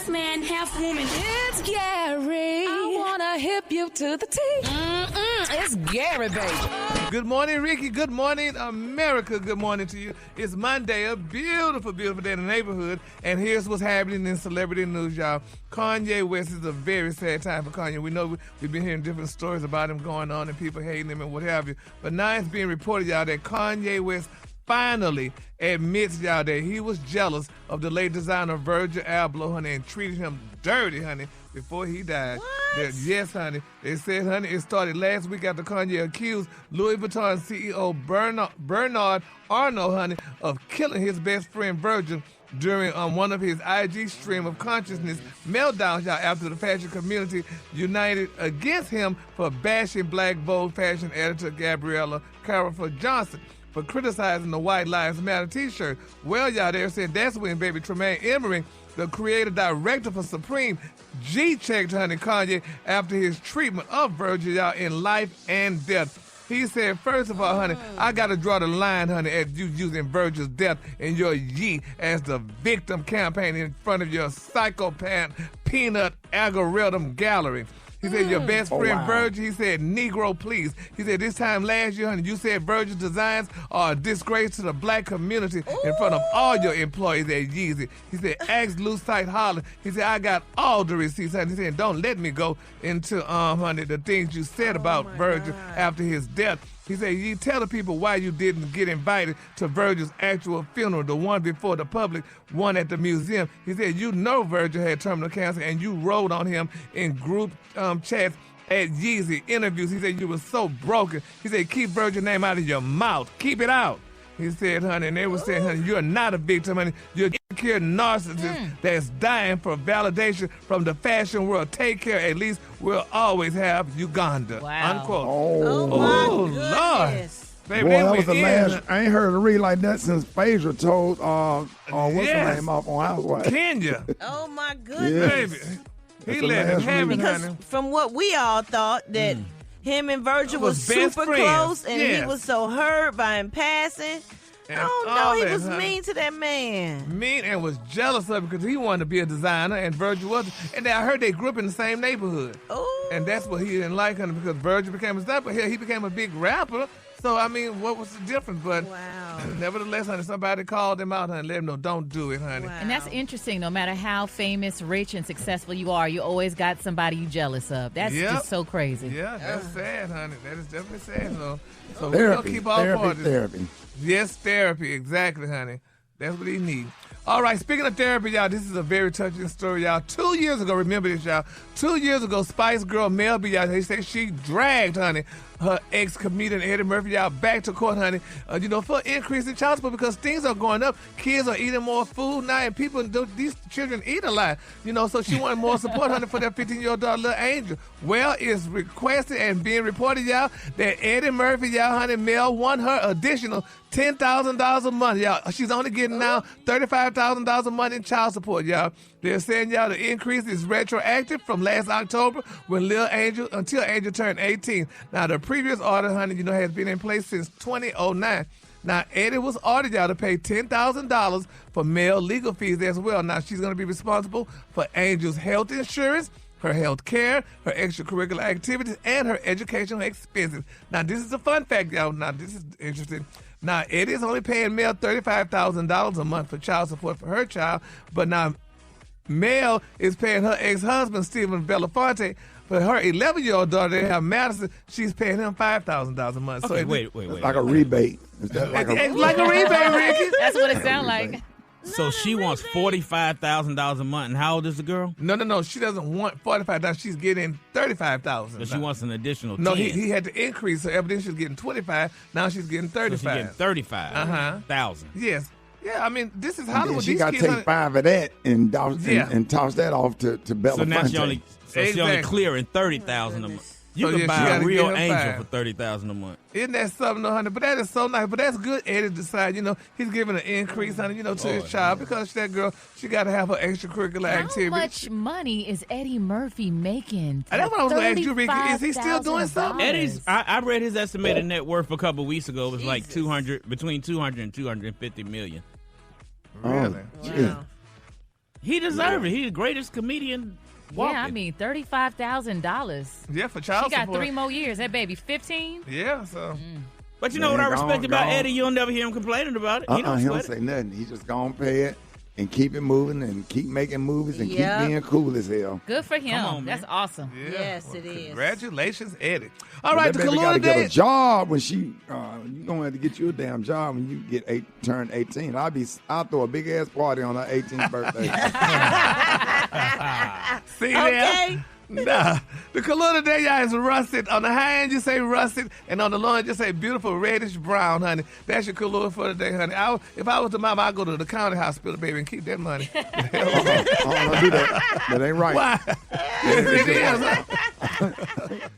half man, half woman. It's Gary. I wanna hip you to the T. It's Gary, baby. Good morning, Ricky. Good morning, America. Good morning to you. It's Monday, a beautiful, beautiful day in the neighborhood. And here's what's happening in celebrity news, y'all. Kanye West is a very sad time for Kanye. We know we've been hearing different stories about him going on and people hating him and what have you. But now it's being reported, y'all, that Kanye West finally admits, y'all, that he was jealous of the late designer Virgil Abloh, honey, and treated him dirty, honey, before he died. Yes, honey. They said, honey, it started last week after Kanye accused Louis Vuitton CEO Bernard Arnault, honey, of killing his best friend Virgil during one of his IG stream of consciousness meltdowns, y'all, after the fashion community united against him for bashing Black Vogue fashion editor Gabriella Carefer Johnson for criticizing the White Lives Matter t-shirt. Well, y'all, they said that's when baby Tremaine Emory, the creative director for Supreme, G-checked, honey, Kanye after his treatment of Virgil, y'all, in life and death. He said, first of all, honey, I got to draw the line, honey, at you using Virgil's death in your Ye as the victim campaign in front of your psychopath peanut algorithm gallery. He said, your best friend Virgil, he said, Negro, please. He said, this time last year, honey, you said Virgil's designs are a disgrace to the black community in front of all your employees at Yeezy. He said, ask Loose Tight Holler. He said, I got all the receipts, honey. He said, don't let me go into, honey, the things you said about Virgil after his death. He said, you tell the people why you didn't get invited to Virgil's actual funeral, the one before the public, one at the museum. He said, you know Virgil had terminal cancer, and you wrote on him in group chats at Yeezy interviews. He said, you were so broken. He said, keep Virgil's name out of your mouth. Keep it out. He said, honey, and they were saying, honey, you're not a victim, honey. You're a insecure narcissist that's dying for validation from the fashion world. Take care. At least we'll always have Uganda. Wow. Unquote. Oh, Lord. Baby, boy, that was the last. I ain't heard a read like that since Phaedra told what's her name off on Housewives. Kenya. Oh my goodness. Baby. He That's the let it last happen, read. Because honey. from what we all thought that him and Virgil was best super friends. close and Yes. he was so hurt by him passing. And Oh all no, he that, was honey. mean to that man. Mean and was jealous of it because he wanted to be a designer and Virgil wasn't. And I heard they grew up in the same neighborhood. Oh. And that's what he didn't like, honey, because Virgil became a star. But here he became a big rapper. So, I mean, what was the difference? But Wow. nevertheless, honey, somebody called him out, honey, let him know, don't do it, honey. Wow. And that's interesting. No matter how famous, rich, and successful you are, you always got somebody you jealous of. That's Yep. just so crazy. Yeah, that's sad, honey. That is definitely sad. So we're going to keep all parties. Therapy. Yes, therapy. Exactly, honey. That's what he needs. All right, speaking of therapy, y'all, this is a very touching story, y'all. 2 years ago, remember this, y'all. 2 years ago, Spice Girl Mel B, y'all, they say she dragged, honey, her ex-comedian Eddie Murphy, y'all, back to court, honey, for increase in child support because things are going up. Kids are eating more food now, and these children eat a lot, so she wanted more support, honey, for that 15-year-old daughter, little Angel. Well, it's requested and being reported, y'all, that Eddie Murphy, y'all, honey, Mel won her additional $10,000 a month, y'all. She's only getting now $35,000 a month in child support, y'all. They're saying, y'all, the increase is retroactive from last October until Angel turned 18. Now, the previous order, honey, has been in place since 2009. Now, Eddie was ordered, y'all, to pay $10,000 for male legal fees as well. Now, she's going to be responsible for Angel's health insurance, her health care, her extracurricular activities, and her educational expenses. Now, this is a fun fact, y'all. Now, this is interesting. Now, Eddie is only paying Mel $35,000 a month for child support for her child, but now Mel is paying her ex-husband, Stephen Belafonte, for her 11-year-old daughter, they have Madison, she's paying him $5,000 a month. Okay, so wait. It's like a rebate. Is that like It's like a rebate, Ricky. That's what it sounds like. So she wants $45,000 a month. And how old is the girl? No. She doesn't want $45,000. She's getting $35,000. So she wants an additional 10. No, he had to increase. So evidently she was getting $25. Now she's getting $35. So she's getting $35,000. Yes. Yeah, I mean, this is And then Hollywood. she These got to kids take 5 of that and toss that off to Belafonte. So now she only Exactly. clearing $30,000 a month. You So, can yeah, she buy gotta a real give him angel $5. for $30,000 a month. Isn't that something, though, honey? But that is so nice. But that's good, Eddie decide, he's giving an increase, honey, to his child because that girl, she got to have her extracurricular activity. How much money is Eddie Murphy making? And that's what I was going to ask you, Ricky. Is he still doing something? Eddie's, I read his estimated net worth a couple of weeks ago. It was like between 200 and 250 million. Really? Yeah. He deserves it. He's the greatest comedian walking. Yeah, I mean, $35,000. Yeah, for child She got support. 3 more years. That baby 15. Yeah, so. But you know what I respect Gone, about gone. Eddie? You'll never hear him complaining about it. He He don't don't sweat say it. nothing. He just gonna pay it and keep it moving and keep making movies and Yep. keep being cool as hell. Good for him. on, man. That's awesome. Yeah. Yes, Well, it is. Congratulations, Eddie. All right, That the baby gotta Kalula get a Day. job when she. You gonna have to get you a damn job when you turn 18. I'll throw a big ass party on her 18th birthday. See there? Okay. Nah, the Kalula Day, y'all, is rusted. On the high end, you say rusted, and on the low end, you say beautiful reddish brown, honey. That's your Kalula for the day, honey. If I was the mama, I'd go to the county hospital, baby, and keep that money. Don't do that. That ain't right. Why? Yes, it is.